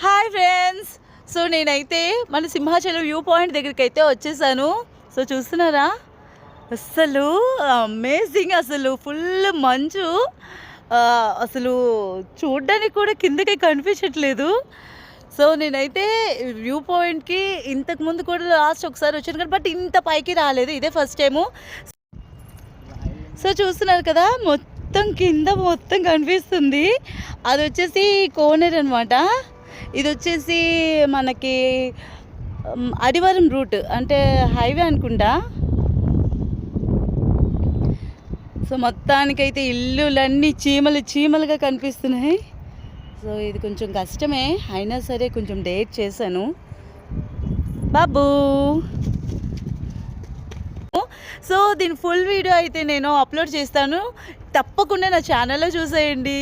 Hi friends. So నేనైతే మన Simhachalam view point దగ్గరికి అయితే వచ్చేసాను. సో చూస్తున్నారా, అస్సలు అమేజింగ్, అసలు ఫుల్ మంచు. అసలు చూడ్డానికి కూడా కిందకి కనిపించట్లేదు. సో నేనైతే వ్యూ పాయింట్కి ఇంతకుముందు కూడా లాస్ట్ ఒకసారి వచ్చాను కానీ బట్ ఇంత పైకి రాలేదు, ఇదే ఫస్ట్ టైము. సో చూస్తున్నారు కదా, మొత్తం కింద మొత్తం కనిపిస్తుంది. అది వచ్చేసి కోనేరు అనమాట. ఇది వచ్చేసి మనకి అడివారం రూట్, అంటే హైవే అనుకుంటా. సో మొత్తానికైతే ఇల్లులన్నీ చీమలు చీమలుగా కనిపిస్తున్నాయి. సో ఇది కొంచెం కష్టమే, అయినా సరే కొంచెం డేట్ చేశాను. బాబు, సో దీని ఫుల్ వీడియో అయితే నేను అప్లోడ్ చేస్తాను, తప్పకుండా నా ఛానల్లో చూసేయండి.